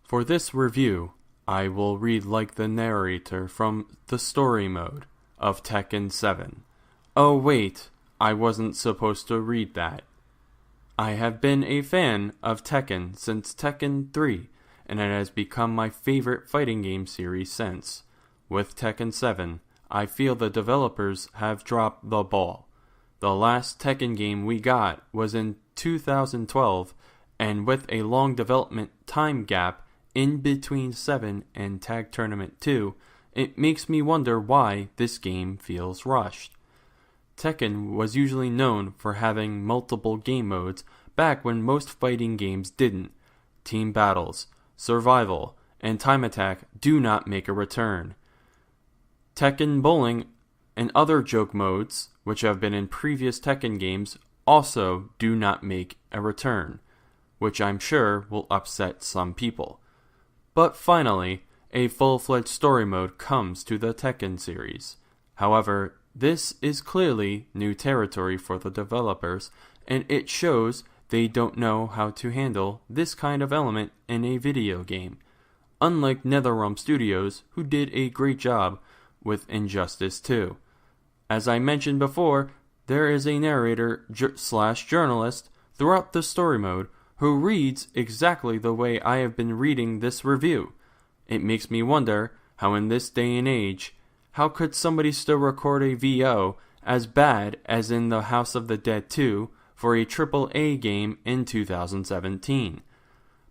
For this review, I will read like the narrator from the story mode of Tekken 7. Oh wait, I wasn't supposed to read that. I have been a fan of Tekken since Tekken 3, and it has become my favorite fighting game series since. With Tekken 7, I feel the developers have dropped the ball. The last Tekken game we got was in 2012, and with a long development time gap in between 7 and Tag Tournament 2, it makes me wonder why this game feels rushed. Tekken was usually known for having multiple game modes back when most fighting games didn't. Team battles, survival, and time attack do not make a return. Tekken Bowling and other joke modes, which have been in previous Tekken games, also do not make a return, which I'm sure will upset some people. But finally, a full-fledged story mode comes to the Tekken series. However, this is clearly new territory for the developers, and it shows they don't know how to handle this kind of element in a video game, unlike NetherRealm Studios, who did a great job with Injustice 2. As I mentioned before, there is a narrator/journalist throughout the story mode who reads exactly the way I have been reading this review. It makes me wonder how in this day and age, how could somebody still record a VO as bad as in the House of the Dead 2 for a AAA game in 2017?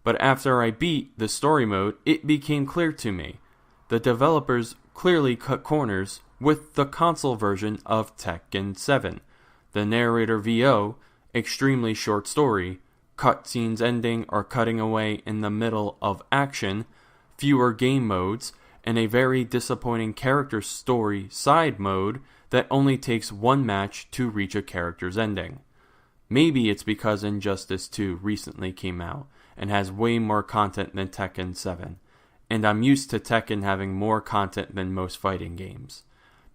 But after I beat the story mode, it became clear to me. The developers clearly cut corners with the console version of Tekken 7. The narrator VO, extremely short story, cutscenes ending or cutting away in the middle of action, fewer game modes, and a very disappointing character story side mode that only takes one match to reach a character's ending. Maybe it's because Injustice 2 recently came out and has way more content than Tekken 7, and I'm used to Tekken having more content than most fighting games.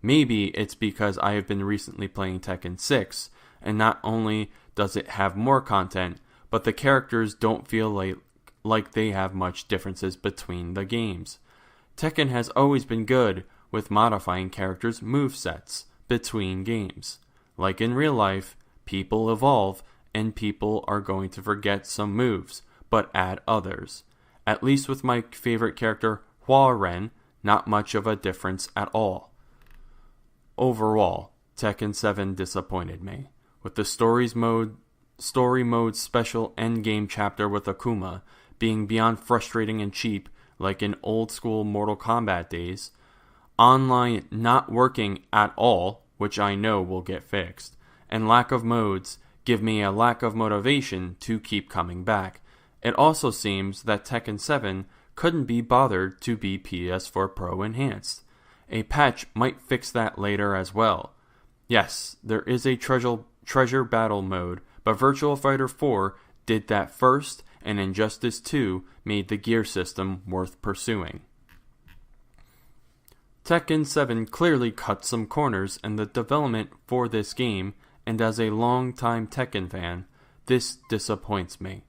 Maybe it's because I have been recently playing Tekken 6, and not only does it have more content, but the characters don't feel like they have much differences between the games. Tekken has always been good with modifying characters' movesets between games. Like in real life, people evolve, and people are going to forget some moves, but add others. At least with my favorite character, Hua Ren, not much of a difference at all. Overall, Tekken 7 disappointed me. With the story mode special endgame chapter with Akuma being beyond frustrating and cheap like in old school Mortal Kombat days, online not working at all, which I know will get fixed, and lack of modes give me a lack of motivation to keep coming back. It also seems that Tekken 7 couldn't be bothered to be PS4 Pro enhanced. A patch might fix that later as well. Yes, there is a treasure battle mode, but Virtua Fighter 4 did that first, and Injustice 2 made the gear system worth pursuing. Tekken 7 clearly cut some corners in the development for this game, and as a long-time Tekken fan, this disappoints me.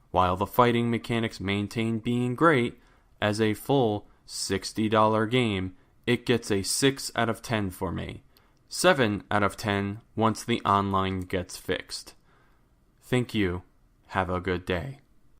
While the fighting mechanics maintain being great, as a full $60 game, it gets a 6 out of 10 for me. 7 out of 10 once the online gets fixed. Thank you. Have a good day.